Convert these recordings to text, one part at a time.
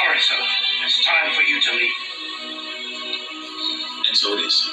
sorry, sir. It's time for you to leave. And so it is.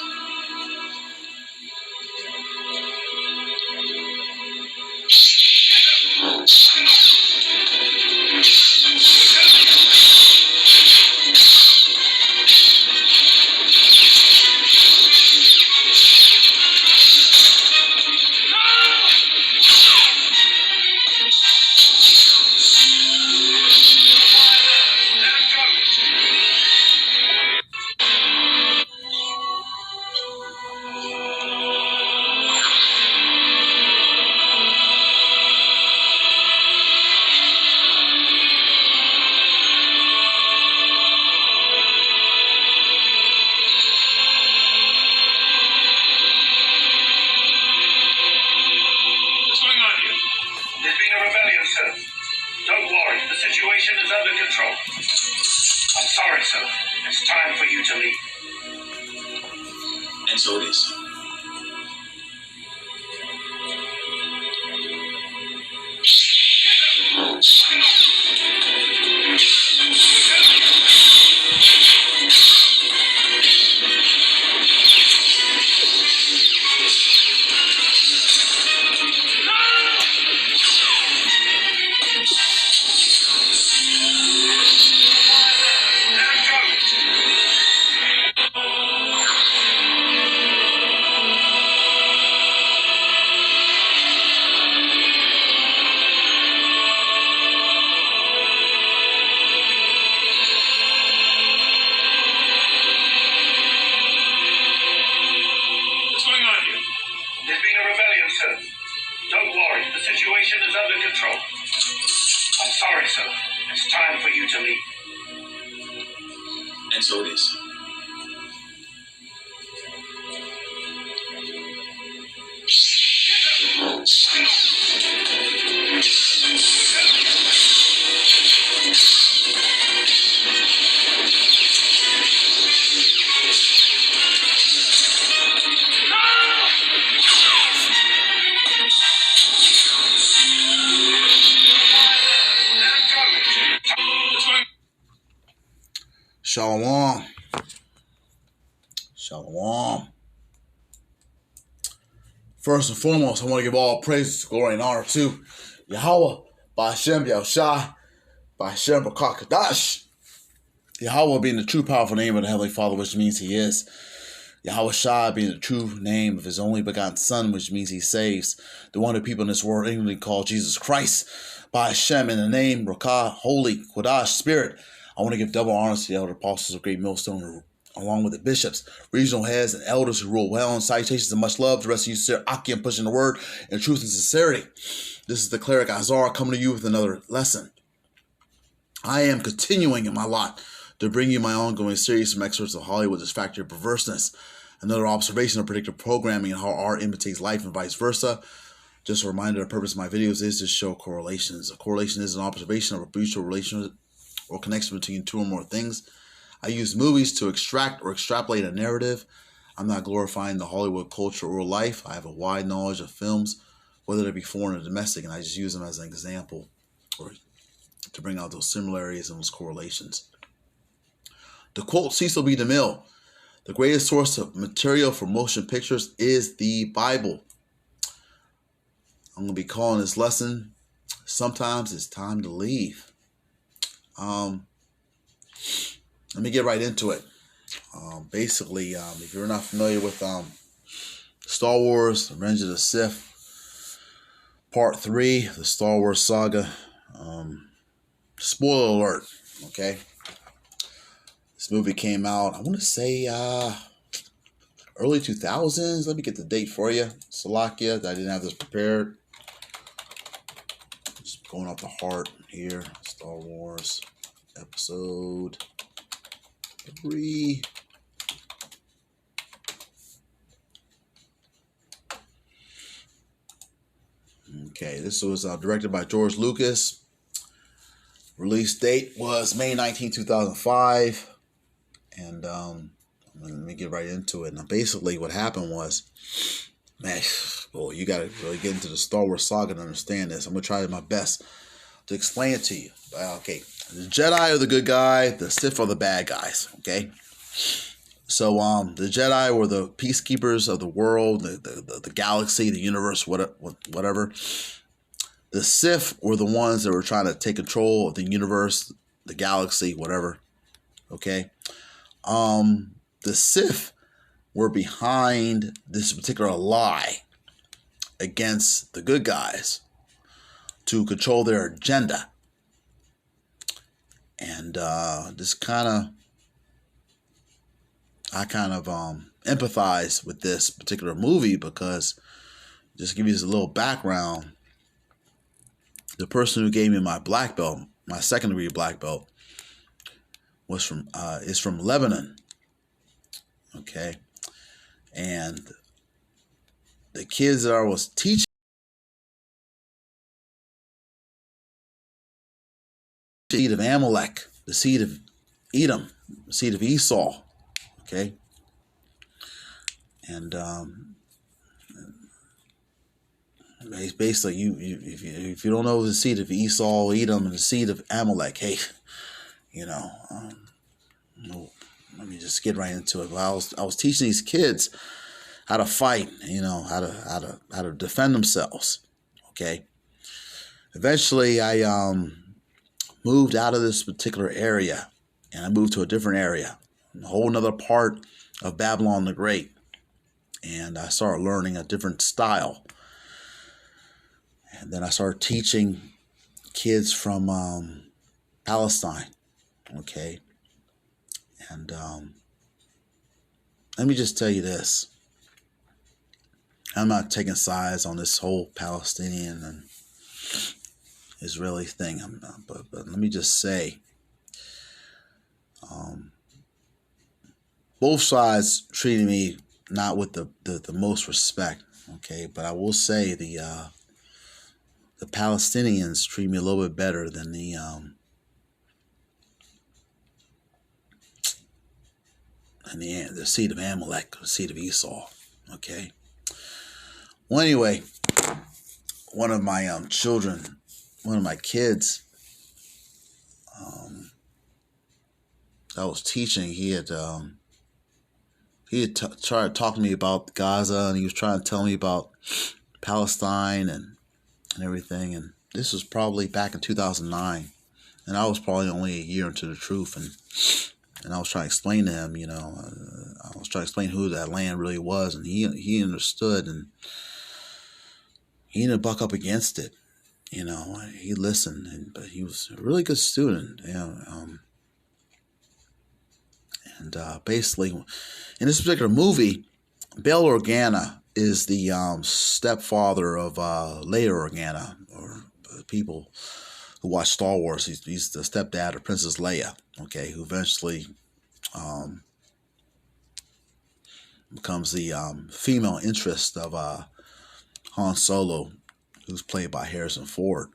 Don't worry, the situation is under control. I'm sorry, sir. It's time for you to leave. And so it is. Don't worry, the situation is under control. I'm sorry, sir. It's time for you to leave. And so it is. Shalom. Shalom. First and foremost, I want to give all praise, glory, and honor to Yahweh, Ba'Shem, Yahushua, Ba'Shem, B'Kakadash. Yahweh being the true powerful name of the Heavenly Father, which means He is. Yahushua being the true name of His only begotten Son, which means He saves. The one that people in this world English call Jesus Christ. Ba'Shem, in the name, Rakah, Holy, Kodash, Spirit. I want to give double honors to the elder apostles of Great Millstone, along with the bishops, regional heads, and elders who rule well, and salutations and much love to the rest of you, Sir Aki, and pushing the word in truth and sincerity. This is the cleric Azar coming to you with another lesson. I am continuing in my lot to bring you my ongoing series from excerpts of Hollywood, This Factory of Perverseness, another observation of predictive programming and how art imitates life and vice versa. Just a reminder, the purpose of my videos is to show correlations. A correlation is an observation of a mutual relation or connection between two or more things. I use movies to extract or extrapolate a narrative. I'm not glorifying the Hollywood culture or life. I have a wide knowledge of films, whether they be foreign or domestic, and I just use them as an example or to bring out those similarities and those correlations. To quote Cecil B. DeMille, the greatest source of material for motion pictures is the Bible. I'm going to be calling this lesson, Sometimes It's Time to Leave. Let me get right into it. Basically, if you're not familiar with Star Wars, Revenge of the Sith, Part 3, the Star Wars saga, spoiler alert, okay? This movie came out, I want to say, early 2000s. Let me get the date for you. Salakia, I didn't have this prepared. Just going off the heart here. Star Wars Episode 3. Okay, this was directed by George Lucas. Release date was May 19, 2005. And let me get right into it. Now, basically what happened was, man, boy, you got to really get into the Star Wars saga to understand this. I'm going to try my best to explain it to you. Okay, The Jedi are the good guy, the Sith are the bad guys, okay? So the Jedi were the peacekeepers of the world, the galaxy, the universe, whatever. The Sith were the ones that were trying to take control of the universe, the galaxy, whatever, okay? The Sith were behind this particular lie against the good guys to control their agenda. And this I kind of empathize with this particular movie because, just to give you a little background, the person who gave me my black belt, my second degree black belt, is from Lebanon. Okay. And the kids that I was teaching, the seed of Amalek, the seed of Edom, the seed of Esau. Okay. And basically, if you don't know the seed of Esau, Edom, and the seed of Amalek, hey, let me just get right into it. Well, I was teaching these kids how to fight, how to defend themselves. Okay. Eventually, I moved out of this particular area, and I moved to a different area, a whole nother part of Babylon the Great, and I started learning a different style. And then I started teaching kids from Palestine. Okay. And let me just tell you this. I'm not taking sides on this whole Palestinian and Israeli thing. But let me just say, both sides treated me not with the most respect. Okay. But I will say the Palestinians treat me a little bit better than the seed of Amalek, the seed of Esau. Okay. Well, anyway, one of my kids, I was teaching. He had tried to talk to me about Gaza, and he was trying to tell me about Palestine and everything. And this was probably back in 2009, and I was probably only a year into the truth. And I was trying to explain to him, I was trying to explain who that land really was, and he understood, and he didn't buck up against it. He listened, but he was a really good student. And basically, in this particular movie, Bail Organa is the stepfather of Leia Organa, or people who watch Star Wars. He's the stepdad of Princess Leia, okay, who eventually becomes the female interest of Han Solo, who's played by Harrison Ford.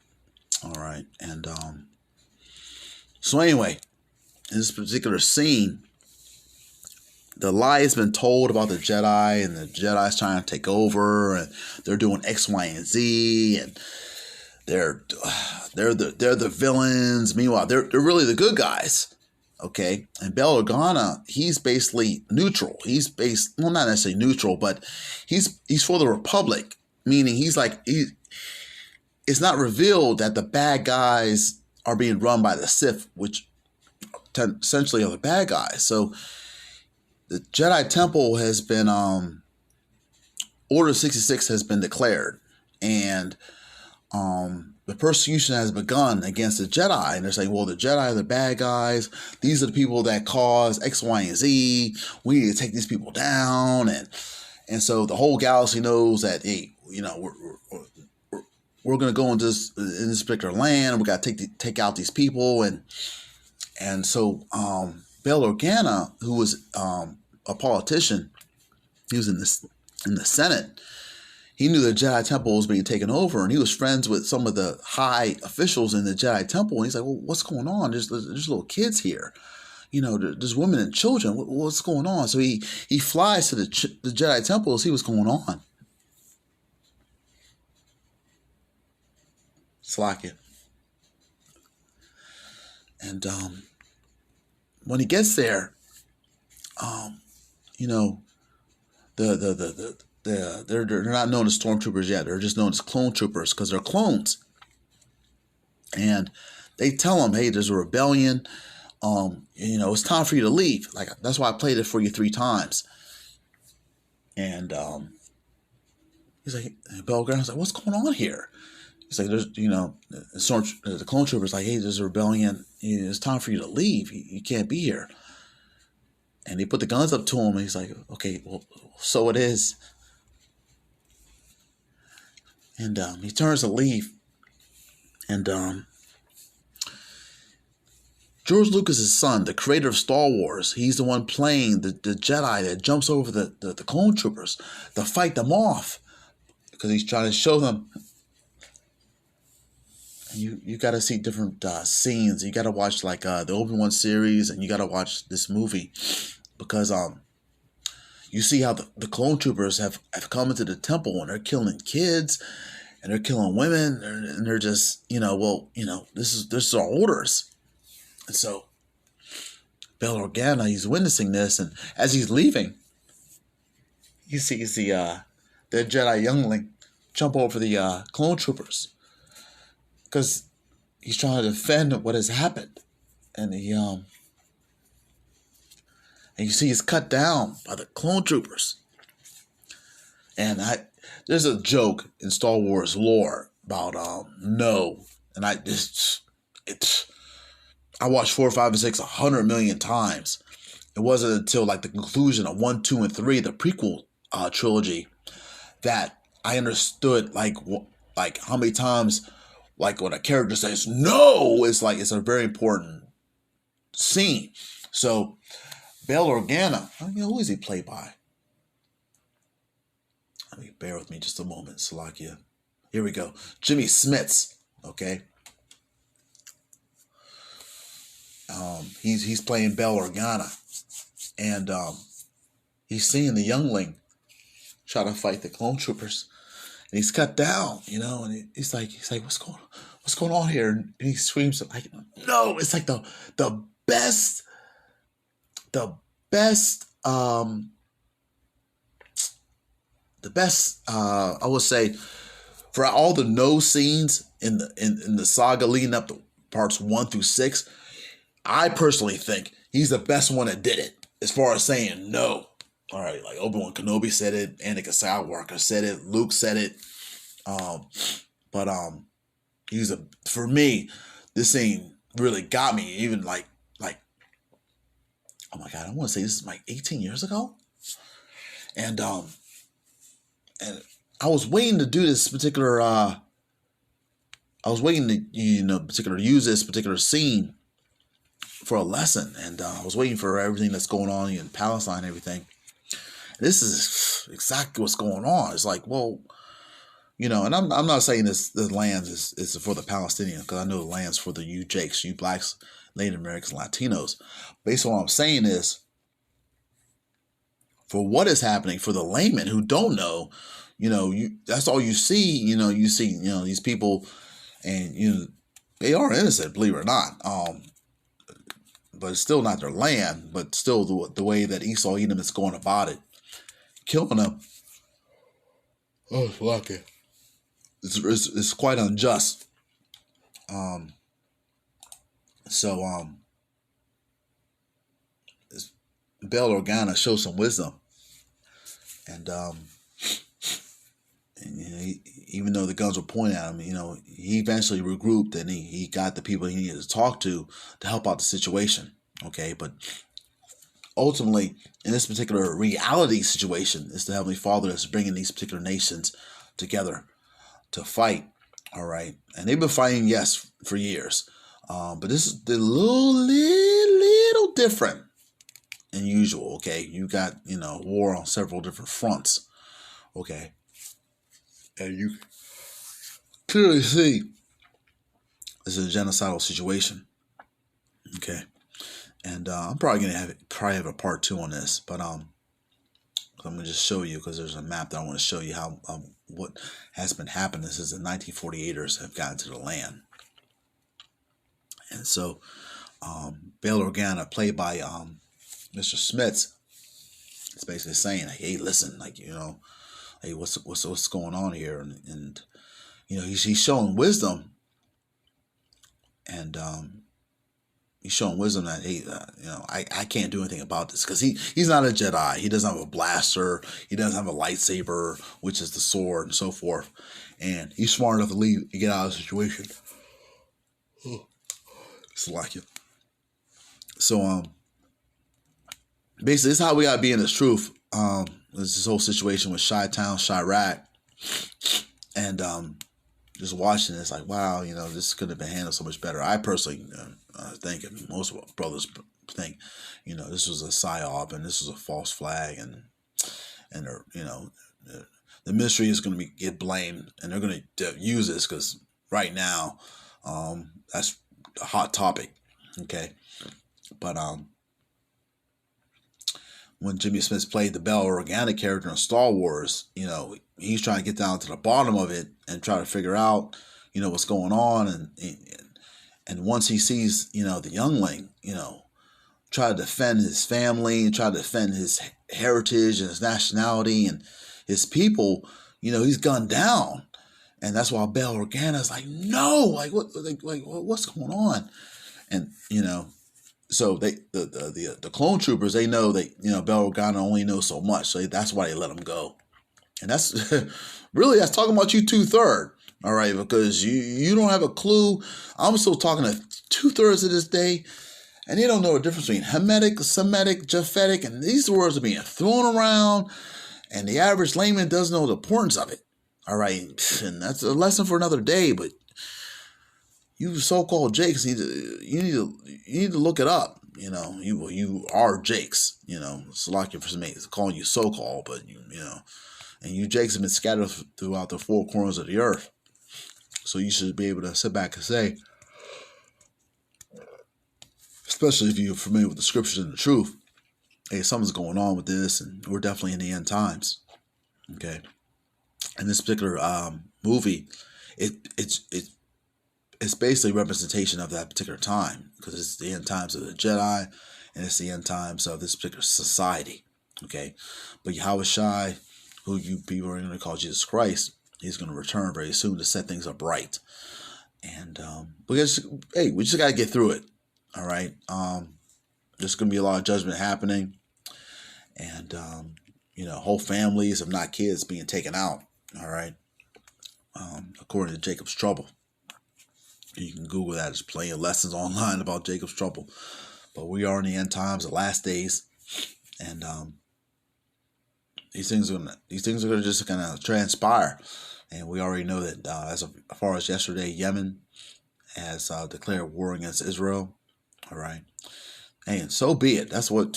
All right. And so anyway, in this particular scene, the lie has been told about the Jedi, and the Jedi's trying to take over, and they're doing X, Y, and Z, and they're the villains. Meanwhile, they're really the good guys. Okay. And Bail Organa, he's basically neutral. He's not necessarily neutral, but he's for the Republic, meaning it's not revealed that the bad guys are being run by the Sith, which essentially are the bad guys. So the Jedi Temple has been, Order 66 has been declared, and the persecution has begun against the Jedi. And they're saying, well, the Jedi are the bad guys. These are the people that cause X, Y, and Z. We need to take these people down. And so the whole galaxy knows that, hey, we're going to go in this particular land. We got to take out these people. And so Bail Organa, who was a politician, he was in the Senate. He knew the Jedi Temple was being taken over, and he was friends with some of the high officials in the Jedi Temple. And he's like, well, what's going on? There's little kids here. There's women and children. What's going on? So he flies to the Jedi Temple to see what's going on. Slack it. And when he gets there, you know, they're not known as stormtroopers yet. They're just known as clone troopers because they're clones. And they tell him, hey, there's a rebellion. It's time for you to leave. Like, that's why I played it for you 3 times. And he's like, Bail Organa's like, what's going on here? He's like, there's, the clone trooper's like, hey, there's a rebellion. It's time for you to leave. You can't be here. And they put the guns up to him. And he's like, okay, well, so it is. And he turns to leave. And George Lucas's son, the creator of Star Wars, he's the one playing the Jedi that jumps over the clone troopers to fight them off. Because he's trying to show them. And you got to see different scenes. You got to watch like the Obi-Wan series, and you got to watch this movie. Because you see how the clone troopers have come into the temple and they're killing kids and they're killing women, and they're just, this is our orders. And so Bail Organa, he's witnessing this, and as he's leaving, he sees the Jedi youngling jump over the clone troopers because he's trying to defend what has happened, and and you see he's cut down by the clone troopers. And there's a joke in Star Wars lore about no, and I watched 4, 5, and 6 100 million times. It wasn't until like the conclusion of 1, 2, and 3, the prequel trilogy, that I understood like how many times, like when a character says no, it's a very important scene. So Bail Organa, who is he played by? I mean, bear with me just a moment, Salakia. Here we go. Jimmy Smits, okay? He's playing Bail Organa, and he's seeing the youngling try to fight the clone troopers, and he's cut down, and he's like, what's going on here? And he screams like, no! It's like the best, I would say, for all the no scenes in the saga leading up to parts 1 through 6, I personally think he's the best one that did it as far as saying no. All right, like Obi-Wan Kenobi said it, Anakin Skywalker said it, Luke said it. But for me, this scene really got me. Even like, oh my God, I want to say this is like 18 years ago, and I was waiting to do this particular. I was waiting to use this particular scene for a lesson, and I was waiting for everything that's going on in Palestine and everything. This is exactly what's going on. It's like, well, and I'm not saying the land is for the Palestinians, because I know the land's for the you Jakes, you blacks, Native Americans, Latinos. Based on what I'm saying is, for what is happening, for the layman who don't know, that's all you see. You see these people, and they are innocent, believe it or not. But it's still not their land. But still, the way that Esau Edom is going about it, killing them. Oh, fuck it. It's quite unjust. Bail Organa shows some wisdom, and even though the guns were pointed at him, he eventually regrouped, and he got the people he needed to talk to help out the situation. Okay, but ultimately, in this particular reality situation, it's the Heavenly Father that's bringing these particular nations together to fight. All right, and they've been fighting, yes, for years, but this is the little different than usual. Okay, you got war on several different fronts. Okay, and you clearly see this is a genocidal situation. Okay, and I'm probably gonna have a part 2 on this, but I'm gonna just show you, because there's a map that I want to show you how what has been happening since the 1948ers have gotten to the land. And so Bail Organa, played by Mr. Smits, is basically saying, like, hey, listen, like, hey, what's going on here? And he's showing wisdom, and he's showing wisdom that, hey, I can't do anything about this, because he's not a Jedi. He doesn't have a blaster. He doesn't have a lightsaber, which is the sword, and so forth. And he's smart enough to get out of the situation. It's like it. So basically, this is how we gotta be in this truth. This whole situation with Chi-Town, Chirac, and just watching this, like, wow, this could have been handled so much better. I personally think, and most brothers think, this was a psyop and this was a false flag, and the ministry is going to get blamed, and they're going to use this because right now, that's a hot topic. Okay, but when Jimmy Smith played the Bail Organa character in Star Wars, he's trying to get down to the bottom of it and try to figure out, what's going on. And once he sees, the youngling, try to defend his family and try to defend his heritage and his nationality and his people, he's gunned down. And that's why Bail Organa is like, no, what's going on? And, so the clone troopers, they know that, Bail Organa only knows so much. So that's why they let him go. And that's really, that's talking about you 2/3. All right, because you don't have a clue. I'm still talking to 2/3 of this day, and they don't know the difference between Hamitic, Semitic, Japhetic, and these words are being thrown around, and the average layman doesn't know the importance of it. All right, and that's a lesson for another day. But you so-called Jakes need to look it up. You are Jakes. It's like for me, it's calling you so-called, but and you Jakes have been scattered throughout the four corners of the earth. So you should be able to sit back and say, especially if you're familiar with the scriptures and the truth, hey, something's going on with this, and we're definitely in the end times. Okay, and this particular movie, it's basically a representation of that particular time, because it's the end times of the Jedi, and it's the end times of this particular society. Okay, but Yahweh Shai, who you people are going to call Jesus Christ, he's going to return very soon to set things up right. And because, hey, we just got to get through it. All right. There's going to be a lot of judgment happening, and whole families, if not kids, being taken out. All right. According to Jacob's trouble. You can Google that. There's plenty of lessons online about Jacob's trouble. But we are in the end times, the last days, and these things are going to just kind of transpire. And we already know that as far as yesterday, Yemen has declared war against Israel. All right, and so be it. That's what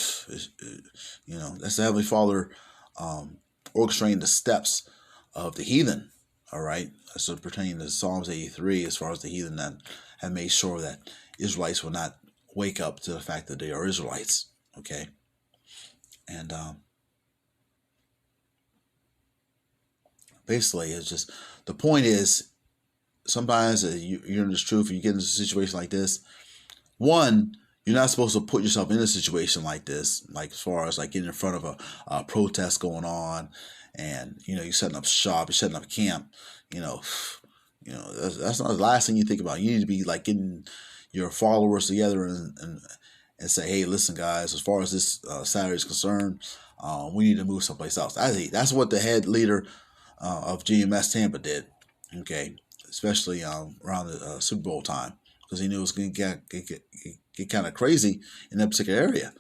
that's the Heavenly Father orchestrating the steps of the heathen. All right, that's pertaining to Psalms 83, as far as the heathen that have made sure that Israelites will not wake up to the fact that they are Israelites. Okay, and basically, it's just, the point is, sometimes you're in this truth, and you get into a situation like this. One, you're not supposed to put yourself in a situation like this, like as far as like getting in front of a protest going on, and you're setting up shop, you're setting up camp. That's not the last thing you think about. You need to be like getting your followers together and say, hey, listen, guys, as far as this Saturday is concerned, we need to move someplace else. That's what the head leader of GMS Tampa did. Okay, especially around the Super Bowl time, because he knew it was going to get kind of crazy in that particular area,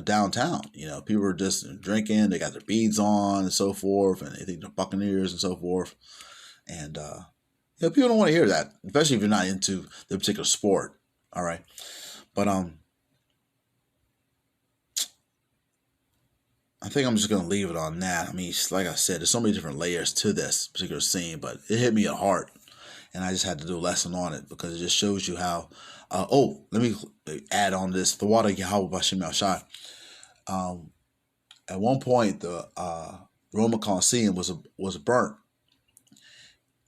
downtown. People were just drinking, they got their beads on and so forth, and they think they're Buccaneers and so forth. And people don't want to hear that, especially if you're not into the particular sport. All right, but I think I'm just going to leave it on that. I mean, like I said, there's so many different layers to this particular scene, but it hit me at heart, and I just had to do a lesson on it, because it just shows you how. Let me add on this. The water Yahweh Bashim Shai. At one point, the Roman Colosseum was burnt,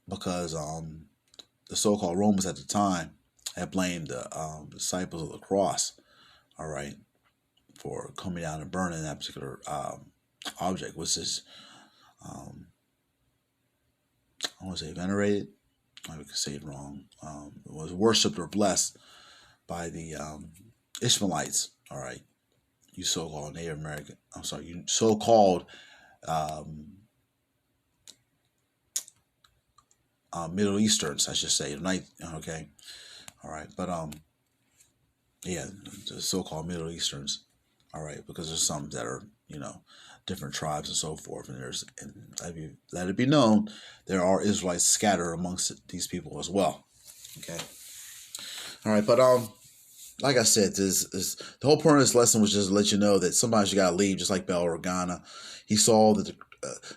because the so-called Romans at the time that blamed the disciples of the cross, all right, for coming down and burning that particular object, which is, I want to say venerated. I could say it wrong. It was worshipped or blessed by the Ishmaelites, all right, you so-called Native American, I'm sorry, you so-called Middle Easterns, I should say, okay, all right, but yeah, the so-called Middle Easterns, all right, because there's some that are, different tribes and so forth, and let it be known, there are Israelites scattered amongst these people as well, okay, all right, but like I said, the whole point of this lesson was just to let you know that sometimes you gotta leave, just like Bel Organa. He saw that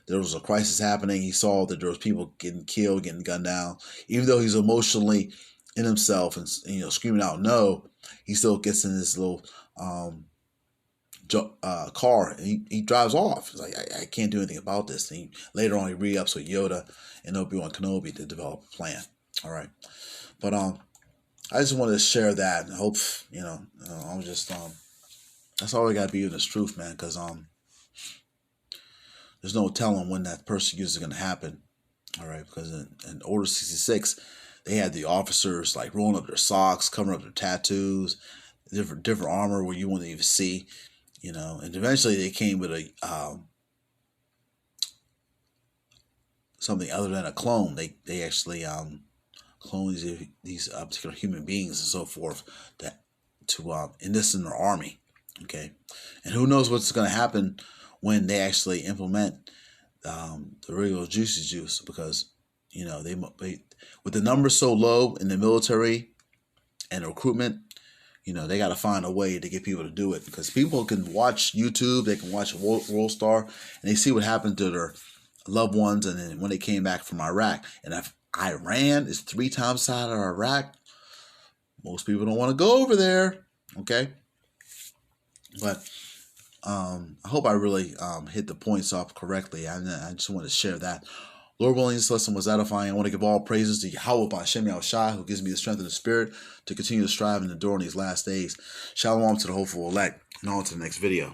there was a crisis happening. He saw that there was people getting killed, getting gunned down. Even though he's emotionally in himself and screaming out no, he still gets in this little car and he drives off. He's like, I can't do anything about this. And later on, he re-ups with Yoda and Obi-Wan Kenobi to develop a plan. All right, but I just wanted to share that and hope, I'm just, that's all we got to be in this truth, man, because there's no telling when that persecution is going to happen, all right, because in Order 66, they had the officers, like, rolling up their socks, covering up their tattoos, different armor where you wouldn't even see, and eventually they came with a, something other than a clone. They actually, clone these particular human beings and so forth to enlist in their army, okay? And who knows what's going to happen when they actually implement the regular juicy juice, because they with the numbers so low in the military and recruitment, they got to find a way to get people to do it, because people can watch YouTube, they can watch World Star, and they see what happened to their loved ones, and then when they came back from Iraq, and if Iran is 3 times the size of Iraq, most people don't want to go over there, okay? But I hope I really hit the points off correctly. I just want to share that. Lord willing, this lesson was edifying. I want to give all praises to Yahweh B'Shem Yahushua, who gives me the strength of the spirit to continue to strive and endure in these last days. Shalom to the hopeful elect, and on to the next video.